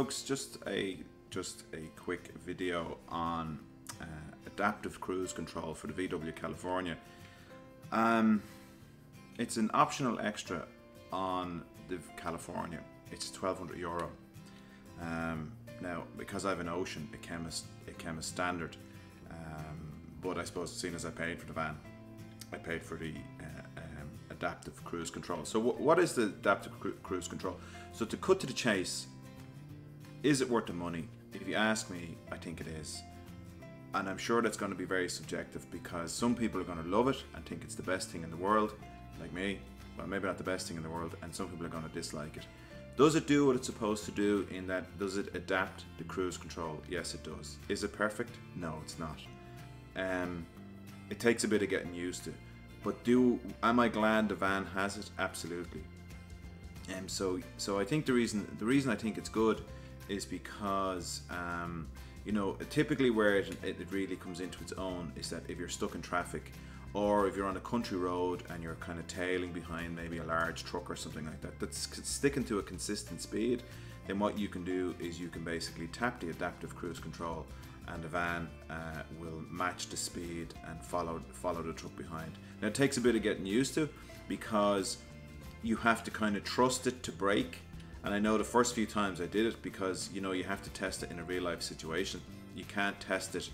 folks, just a quick video on adaptive cruise control for the VW California. It's an optional extra on the California. It's €1,200. Now, because I have an Ocean, it came as standard, but I suppose as soon as I paid for the van, I paid for the adaptive cruise control. So what is the adaptive cruise control? So to cut to the chase, is it worth the money? If you ask me, I think it is. And I'm sure that's going to be very subjective, because some people are going to love it and think it's the best thing in the world, like me. Well, maybe not the best thing in the world, and some people are going to dislike it. Does it do what it's supposed to do in that? Does it adapt the cruise control? Yes, it does. Is it perfect? No, it's not. It takes a bit of getting used to. But am I glad the van has it? Absolutely. So I think the reason I think it's good is because you know, typically where it really comes into its own is that if you're stuck in traffic, or if you're on a country road and you're kind of tailing behind maybe a large truck or something like that that's sticking to a consistent speed, then what you can do is you can basically tap the adaptive cruise control, and the van will match the speed and follow the truck behind. Now, it takes a bit of getting used to, because you have to kind of trust it to brake. And I know the first few times I did it, because you know, you have to test it in a real life situation. You can't test it.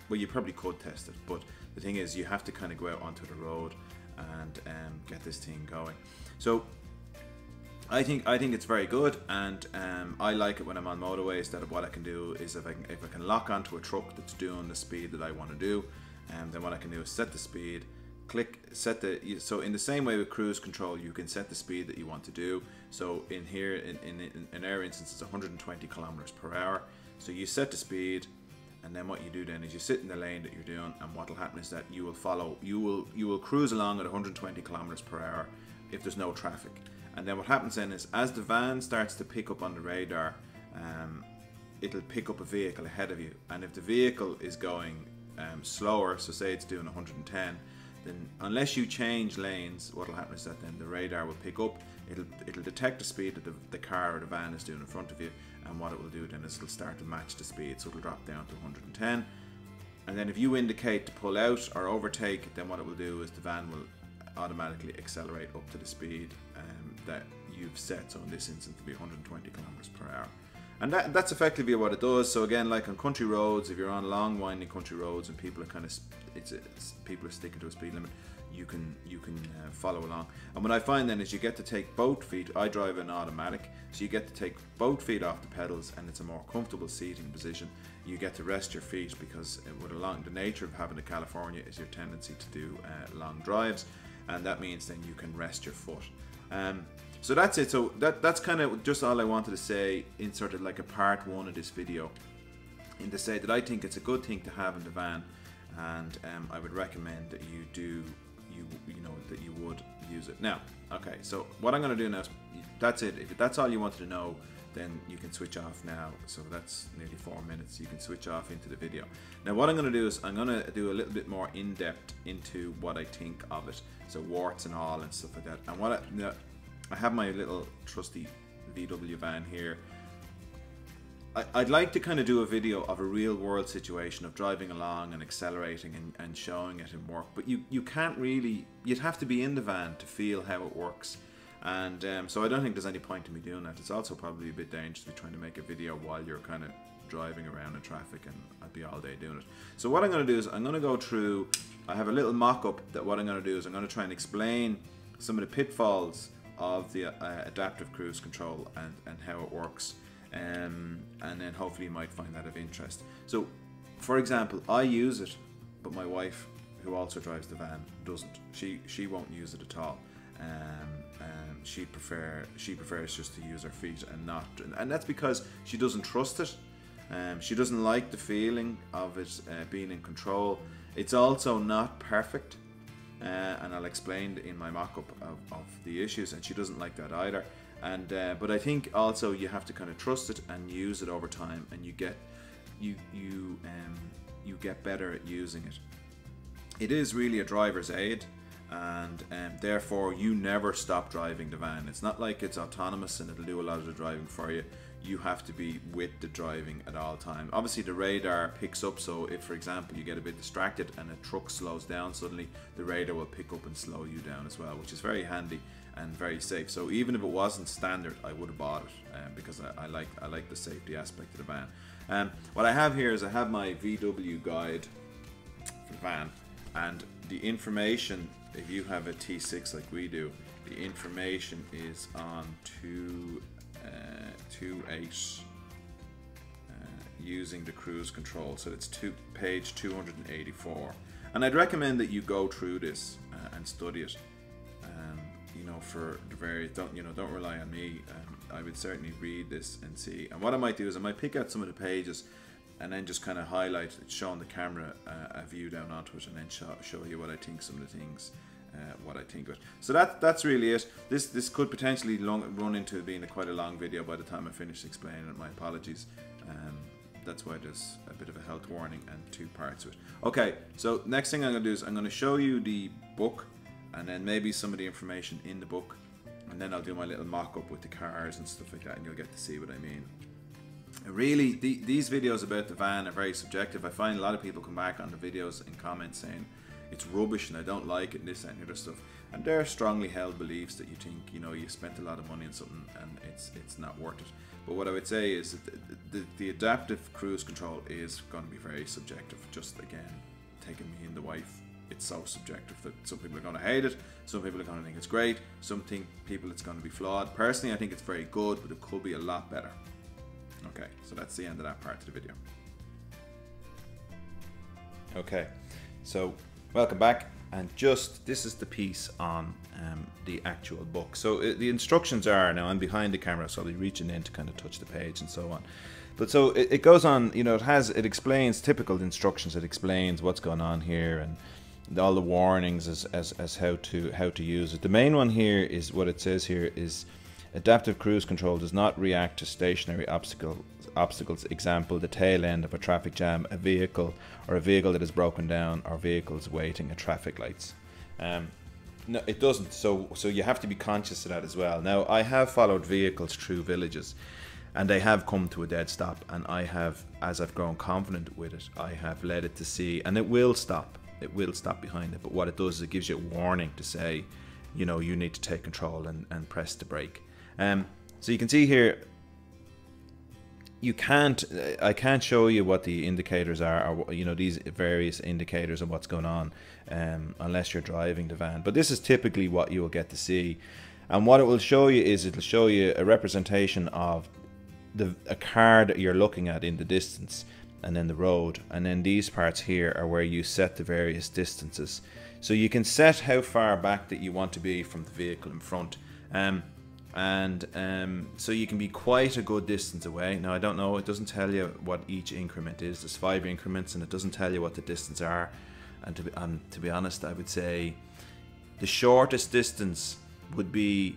Well, you probably could test it, but the thing is, you have to kind of go out onto the road and get this thing going. So I think it's very good, and I like it when I'm on motorways. That what I can do is if I can lock onto a truck that's doing the speed that I want to do, then what I can do is set the speed, so in the same way with cruise control, you can set the speed that you want to do. So in here, in our instance, it's 120 kilometers per hour. So you set the speed, and then what you do then is you sit in the lane that you're doing, and what will happen is that you will cruise along at 120 kilometers per hour if there's no traffic. And then what happens then is, as the van starts to pick up on the radar, it'll pick up a vehicle ahead of you, and if the vehicle is going slower, so say it's doing 110, then unless you change lanes, what will happen is that then the radar will pick up, it'll detect the speed that the car or the van is doing in front of you, and what it will do then is it'll start to match the speed, so it'll drop down to 110. And then if you indicate to pull out or overtake, then what it will do is the van will automatically accelerate up to the speed that you've set. So in this instance, it'll be 120 kilometers per hour. And that's effectively what it does. So again, like on country roads, if you're on long winding country roads and people are kind of people are sticking to a speed limit, you can follow along. And what I find then is you get to take both feet. I drive an automatic, so you get to take both feet off the pedals, and it's a more comfortable seating position. You get to rest your feet, because the nature of having a California is your tendency to do long drives, and that means then you can rest your foot. So that's it. So that's kind of just all I wanted to say in sort of like a part one of this video, in to say that I think it's a good thing to have in the van, and I would recommend that that you would use it. Now, okay, so what I'm going to do now is, that's it. If that's all you wanted to know, then you can switch off now. So that's nearly 4 minutes. You can switch off into the video. Now what I'm going to do is I'm going to do a little bit more in depth into what I think of it. So warts and all and stuff like that. And I have my little trusty VW van here. I'd like to kind of do a video of a real world situation of driving along and accelerating and showing it in work, but you can't really, you'd have to be in the van to feel how it works. And so I don't think there's any point in me doing that. It's also probably a bit dangerous to be trying to make a video while you're kind of driving around in traffic, and I'd be all day doing it. So what I'm going to do is I'm going to go through, I have a little mock-up that what I'm going to do is I'm going to try and explain some of the pitfalls of the adaptive cruise control and how it works. And then hopefully you might find that of interest. So for example, I use it, but my wife, who also drives the van, doesn't. She won't use it at all. She prefers just to use her feet and that's because she doesn't trust it. She doesn't like the feeling of it being in control. It's also not perfect, and I'll explain in my mock-up of the issues, and she doesn't like that either. And but I think also you have to kind of trust it and use it over time, and you get better at using it. It is really a driver's aid, and therefore you never stop driving the van. It's not like it's autonomous and it'll do a lot of the driving for you. You have to be with the driving at all time. Obviously the radar picks up, so if for example you get a bit distracted and a truck slows down suddenly, the radar will pick up and slow you down as well, which is very handy and very safe. So even if it wasn't standard, I would have bought it because I like the safety aspect of the van. What I have here is I have my VW guide for the van, and the information, if you have a T6 like we do, the information is on 2.8 using the cruise control. So it's page 284, and I'd recommend that you go through this and study it. You know, for the various, don't rely on me. I would certainly read this and see. And what I might do is I might pick out some of the pages and then just kind of highlight, show on the camera a view down onto it, and then show you what I think, some of the things, what I think of it. So that's really it. This could potentially run into being quite a long video by the time I finish explaining it. My apologies. That's why there's a bit of a health warning and 2 parts to it. Okay, so next thing I'm going to do is I'm going to show you the book, and then maybe some of the information in the book, and then I'll do my little mock-up with the cars and stuff like that, and you'll get to see what I mean. Really, these videos about the van are very subjective. I find a lot of people come back on the videos and comments saying it's rubbish and I don't like it and this and the other stuff, and they're strongly held beliefs that you think, you know, you spent a lot of money on something and it's not worth it. But what I would say is that the adaptive cruise control is going to be very subjective. Just again, taking me and the wife, it's so subjective that some people are going to hate it, some people are going to think it's great, some people it's going to be flawed. Personally, I think it's very good, but it could be a lot better. Okay, so that's the end of that part of the video. Okay, so welcome back, and this is the piece on the actual book. So the instructions are, now I'm behind the camera, so I'll be reaching in to kind of touch the page and so on. But so it goes on, you know, it explains typical instructions. It explains what's going on here and all the warnings as how to use it. The main one here is what it says here is adaptive cruise control does not react to stationary obstacles. Example, the tail end of a traffic jam, a vehicle that is broken down, or vehicles waiting at traffic lights. No, it doesn't. So you have to be conscious of that as well. Now, I have followed vehicles through villages, and they have come to a dead stop, and I have, as I've grown confident with it, I have led it to see, and it will stop. It will stop behind it, but what it does is it gives you a warning to say, you know, you need to take control and press the brake. So you can see here, I can't show you what the indicators are, or, you know, these various indicators of what's going on, unless you're driving the van. But this is typically what you will get to see, and what it will show you is it'll show you a representation of a car that you're looking at in the distance, and then the road, and then these parts here are where you set the various distances. So you can set how far back that you want to be from the vehicle in front, so you can be quite a good distance away. Now, I don't know, it doesn't tell you what each increment is. There's 5 increments, and it doesn't tell you what the distance are. And to be honest, I would say the shortest distance would be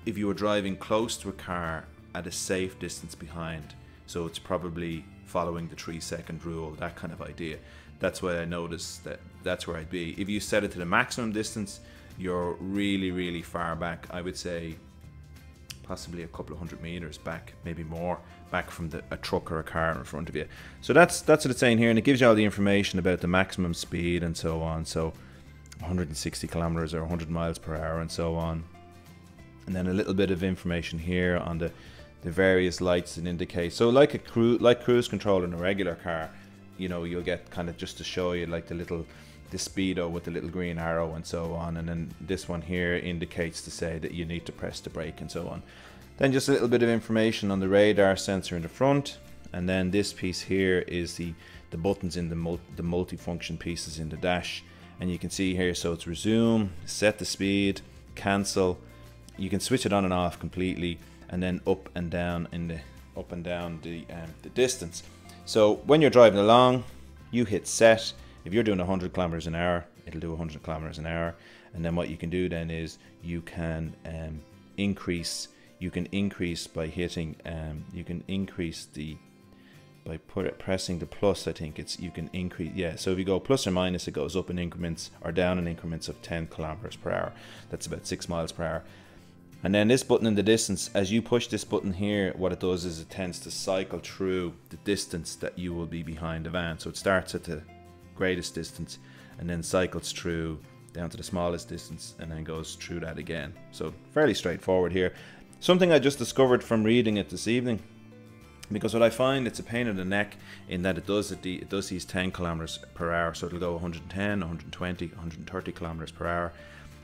if you were driving close to a car at a safe distance behind. So it's probably following the 3-second rule, that kind of idea. That's why I noticed that's where I'd be. If you set it to the maximum distance, you're really, really far back. I would say possibly a couple of 100 meters back, maybe more, back from a truck or a car in front of you. So that's what it's saying here, and it gives you all the information about the maximum speed and so on. So 160 kilometers or 100 miles per hour and so on. And then a little bit of information here on the various lights that indicate. So like cruise control in a regular car, you know, you'll get kind of just to show you like the speedo with the little green arrow and so on, and then this one here indicates to say that you need to press the brake and so on. Then just a little bit of information on the radar sensor in the front, and then this piece here is the buttons in the multifunction pieces in the dash, and you can see here, so it's resume, set the speed, cancel. You can switch it on and off completely, and then up and down the distance. So when you're driving along, you hit set. If you're doing 100 kilometers an hour, it'll do 100 kilometers an hour. And then what you can do then is you can increase by hitting, you can increase the by pressing the plus, I think it's, you can increase, yeah, so if you go plus or minus, it goes up in increments or down in increments of 10 kilometers per hour. That's about 6 miles per hour. And then this button in the distance, as you push this button here, what it does is it tends to cycle through the distance that you will be behind the van. So it starts at the greatest distance and then cycles through down to the smallest distance and then goes through that again. So fairly straightforward here. Something I just discovered from reading it this evening, because what I find, it's a pain in the neck in that it does these 10 kilometers per hour, so it'll go 110, 120, 130 kilometers per hour.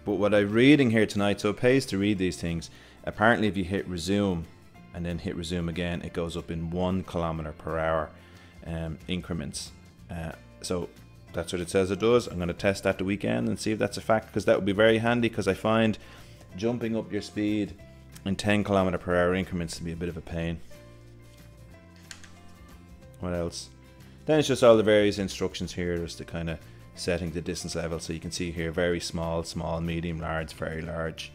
But what I'm reading here tonight, so it pays to read these things, apparently if you hit resume and then hit resume again, it goes up in 1 kilometer per hour increments. So that's what it says it does. I'm going to test that the weekend and see if that's a fact, because that would be very handy, because I find jumping up your speed in 10 kilometer per hour increments to be a bit of a pain. What else? Then it's just all the various instructions here, just the kind of setting the distance level. So you can see here, very small, small, medium, large, very large.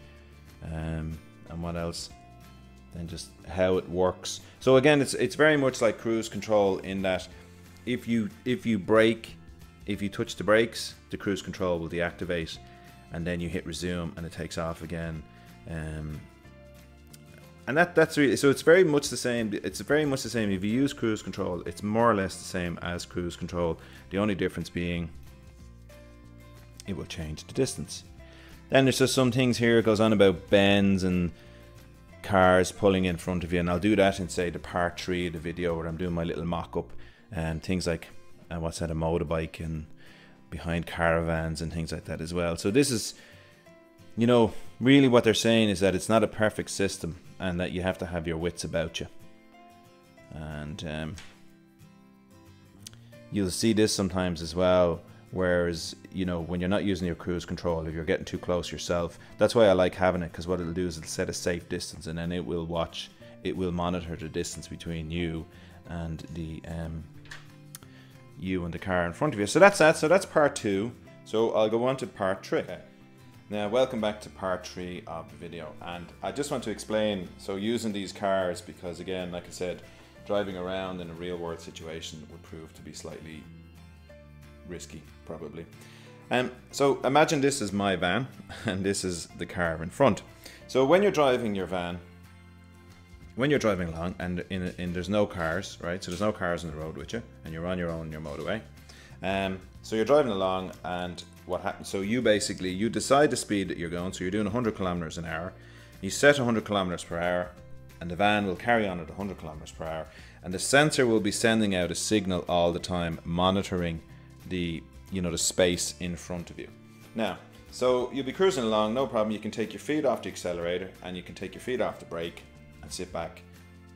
And what else? Then just how it works. So again, it's very much like cruise control in that if you brake, if you touch the brakes, the cruise control will deactivate, and then you hit resume and it takes off again. And that's really, so it's very much the same. It's very much the same. If you use cruise control, it's more or less the same as cruise control. The only difference being it will change the distance. Then there's just some things here. It goes on about bends and cars pulling in front of you, and I'll do that in, say, the part 3 of the video where I'm doing my little mock-up, and things like what's that, a motorbike and behind caravans and things like that as well. So this is, you know, really what they're saying is that it's not a perfect system and that you have to have your wits about you. And you'll see this sometimes as well, whereas, you know, when you're not using your cruise control, if you're getting too close yourself, that's why I like having it, because what it'll do is it'll set a safe distance, and then it will monitor the distance between you and the car in front of you. So that's that. So that's part 2. So I'll go on to part 3. Now, welcome back to part 3 of the video, and I just want to explain, so using these cars, because again, like I said, driving around in a real world situation would prove to be slightly risky, probably. So imagine this is my van, and this is the car in front. So when you're driving your van, when you're driving along, and there's no cars, right? So there's no cars on the road with you, and you're on your own in your motorway. So you're driving along, and what happens? So you decide the speed that you're going. So you're doing 100 kilometers an hour. You set 100 kilometers per hour, and the van will carry on at 100 kilometers per hour, and the sensor will be sending out a signal all the time, monitoring the space in front of you. Now, so you'll be cruising along, no problem. You can take your feet off the accelerator and you can take your feet off the brake and sit back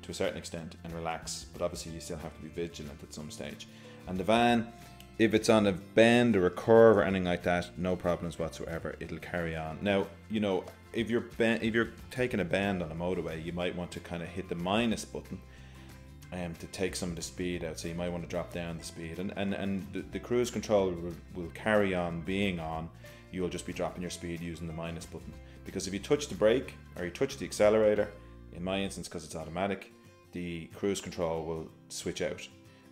to a certain extent and relax. But obviously you still have to be vigilant at some stage. And the van, if it's on a bend or a curve or anything like that, no problems whatsoever. It'll carry on. Now, if you're taking a bend on a motorway, you might want to kind of hit the minus button to take some of the speed out. So you might want to drop down the speed, and the cruise control will carry on being on. You'll just be dropping your speed using the minus button, because if you touch the brake or you touch the accelerator, in my instance, because it's automatic, the cruise control will switch out,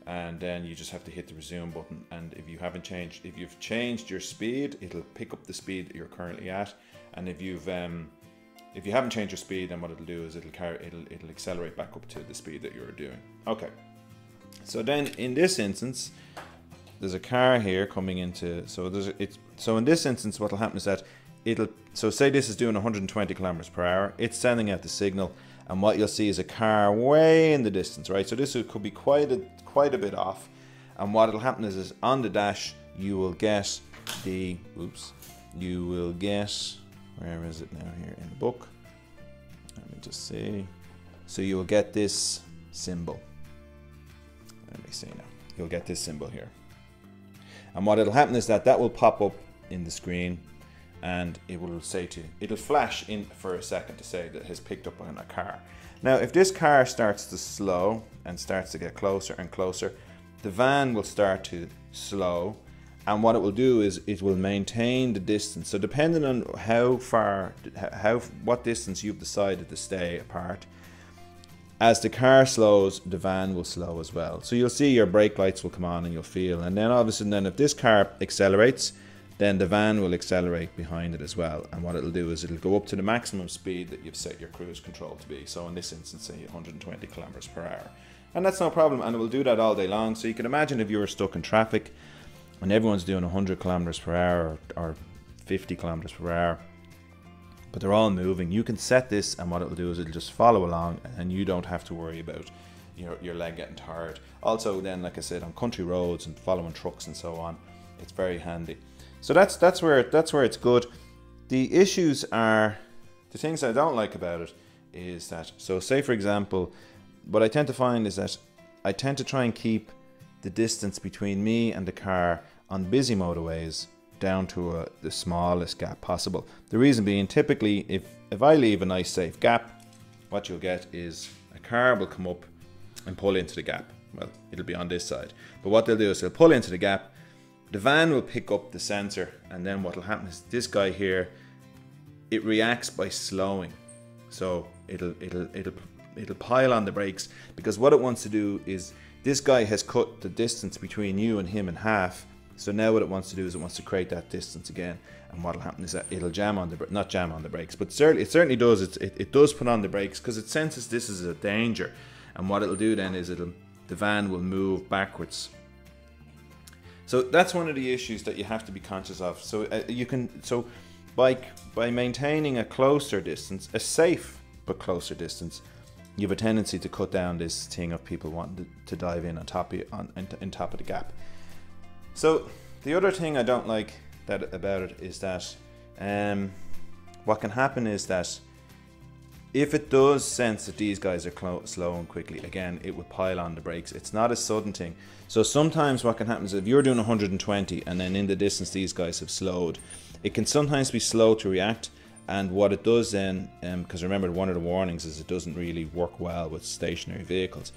and then you just have to hit the resume button. And if you've changed your speed, it'll pick up the speed that you're currently at. And if you haven't changed your speed, then what it'll do is it'll accelerate back up to the speed that you're doing. Okay. So then in this instance, there's a car here coming into. So in this instance, what will happen is that so say this is doing 120 kilometers per hour. It's sending out the signal, and what you'll see is a car way in the distance, right? So this could be quite a bit off. And what will happen is on the dash you will get where is it now here in the book? Let me just see. So you will get this symbol. Let me see now. You'll get this symbol here. And what it'll happen is that will pop up in the screen, and it will say to you, it'll flash in for a second to say that it has picked up on a car. Now, if this car starts to slow and starts to get closer and closer, the van will start to slow. And what it will do is it will maintain the distance. So depending on what distance you've decided to stay apart, as the car slows, the van will slow as well. So you'll see your brake lights will come on and you'll feel. And then all of a sudden, then if this car accelerates, then the van will accelerate behind it as well. And what it'll do is it'll go up to the maximum speed that you've set your cruise control to be. So in this instance, say 120 kilometers per hour. And that's no problem. And it will do that all day long. So you can imagine if you were stuck in traffic and everyone's doing 100 kilometers per hour or 50 kilometers per hour, but they're all moving, you can set this, and what it'll do is it'll just follow along, and you don't have to worry about your leg getting tired. Also then, like I said, on country roads and following trucks and so on, it's very handy. So that's where it's good. The issues are, the things I don't like about it is that, so say for example, what I tend to find is that I tend to try and keep the distance between me and the car on busy motorways down to the smallest gap possible. The reason being, typically if I leave a nice safe gap, what you'll get is a car will come up and pull into the gap. Well, it'll be on this side, but what they'll do is they'll pull into the gap, the van will pick up the sensor, and then what will happen is this guy here, it reacts by slowing. So it'll pile on the brakes, because what it wants to do is, this guy has cut the distance between you and him in half. So now what it wants to do is it wants to create that distance again, and what will happen is that it'll jam on the, not jam on the brakes, but it certainly does. It does put on the brakes because it senses this is a danger, and what it'll do then is the van will move backwards. So that's one of the issues that you have to be conscious of. So by maintaining a closer distance, a safe but closer distance, you have a tendency to cut down this thing of people wanting to dive in on top of the gap. So the other thing I don't like about it is that what can happen is that if it does sense that these guys are slowing quickly, again, it will pile on the brakes. It's not a sudden thing. So sometimes what can happen is if you're doing 120 and then in the distance these guys have slowed, it can sometimes be slow to react. And what it does then, because remember one of the warnings is it doesn't really work well with stationary vehicles,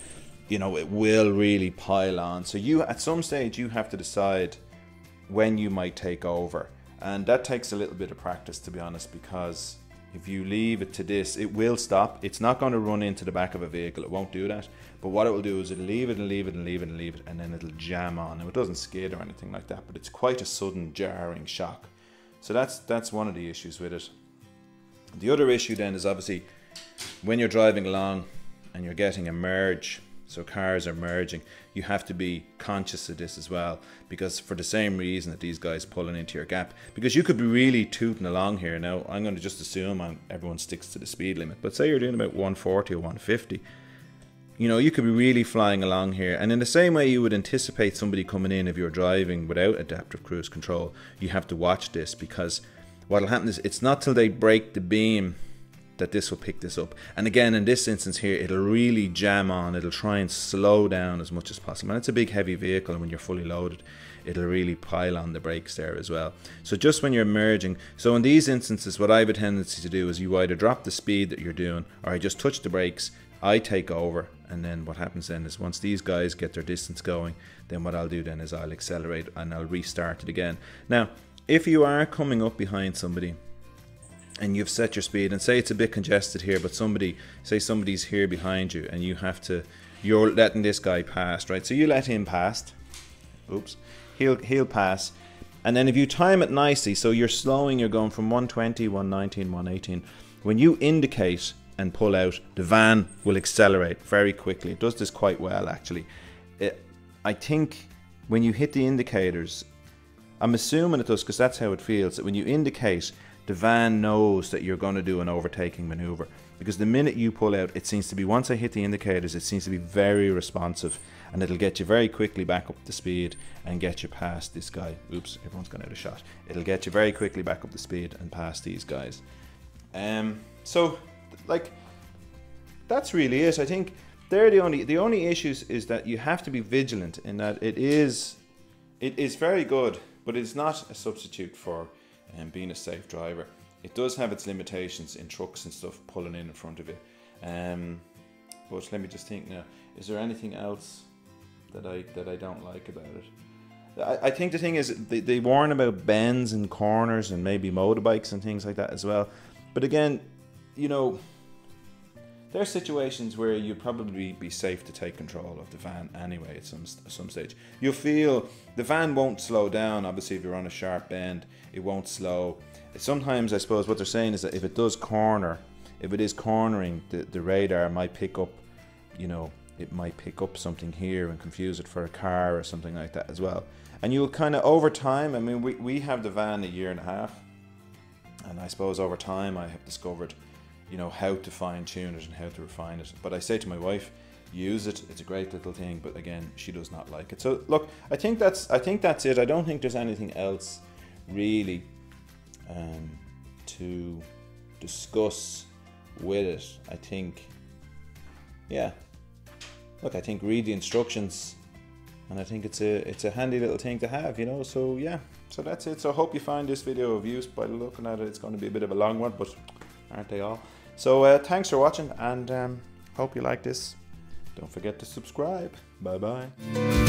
you know, it will really pile on. So you, at some stage, you have to decide when you might take over. And that takes a little bit of practice, to be honest, because if you leave it to this, it will stop. It's not going to run into the back of a vehicle. It won't do that. But what it will do is it'll leave it and leave it and leave it and leave it, and then it'll jam on. Now, it doesn't skid or anything like that, but it's quite a sudden jarring shock. So that's one of the issues with it. The other issue then is obviously when you're driving along and you're getting a merge, so cars are merging, you have to be conscious of this as well, because for the same reason that these guys pulling into your gap, because you could be really tooting along here. Now I'm going to just assume everyone sticks to the speed limit, but say you're doing about 140 or 150, you know, you could be really flying along here, and in the same way you would anticipate somebody coming in if you're driving without adaptive cruise control, you have to watch this, because what'll happen is it's not till they break the beam that this will pick this up. And again, in this instance here, it'll really jam on. It'll try and slow down as much as possible. And it's a big heavy vehicle, and when you're fully loaded, it'll really pile on the brakes there as well. So just when you're merging, so in these instances, what I have a tendency to do is you either drop the speed that you're doing, or I just touch the brakes, I take over, and then what happens then is once these guys get their distance going, then what I'll do then is I'll accelerate and I'll restart it again. Now, if you are coming up behind somebody and you've set your speed, and say it's a bit congested here, but somebody's here behind you and you're letting this guy pass, right? So you let him pass, oops, he'll pass, and then if you time it nicely, so you're slowing, you're going from 120, 119, 118, when you indicate and pull out, the van will accelerate very quickly. It does this quite well, actually. I think when you hit the indicators, I'm assuming it does because that's how it feels, that when you indicate, the van knows that you're going to do an overtaking maneuver, because the minute you pull out, it seems to be, once I hit the indicators, it seems to be very responsive, and it'll get you very quickly back up the speed and get you past this guy. Oops, everyone's gone out of shot. It'll get you very quickly back up the speed and past these guys. So like, that's really it. I think they're the only issues is that you have to be vigilant in that it is very good, but it's not a substitute for being a safe driver. It does have its limitations in trucks and stuff pulling in front of you. But let me just think now. Is there anything else that I don't like about it? I think the thing is they warn about bends and corners and maybe motorbikes and things like that as well. But again, you know, there are situations where you'd probably be safe to take control of the van anyway at some stage. You'll feel the van won't slow down. Obviously, if you're on a sharp bend, it won't slow. Sometimes, I suppose, what they're saying is that if it does corner, if it is cornering, the radar might pick up, you know, it might pick up something here and confuse it for a car or something like that as well. And you'll kind of, over time, I mean, we have the van 1.5 years, and I suppose over time I have discovered, you know, how to fine tune it and how to refine it. But I say to my wife, use it, it's a great little thing, but again, she does not like it. So look, I think that's it. I don't think there's anything else really to discuss with it. I think, yeah, look, I think read the instructions, and I think it's a handy little thing to have, you know. So yeah, so that's it. So I hope you find this video of use. By looking at it, it's going to be a bit of a long one, but aren't they all? So thanks for watching, and hope you like this. Don't forget to subscribe. Bye bye.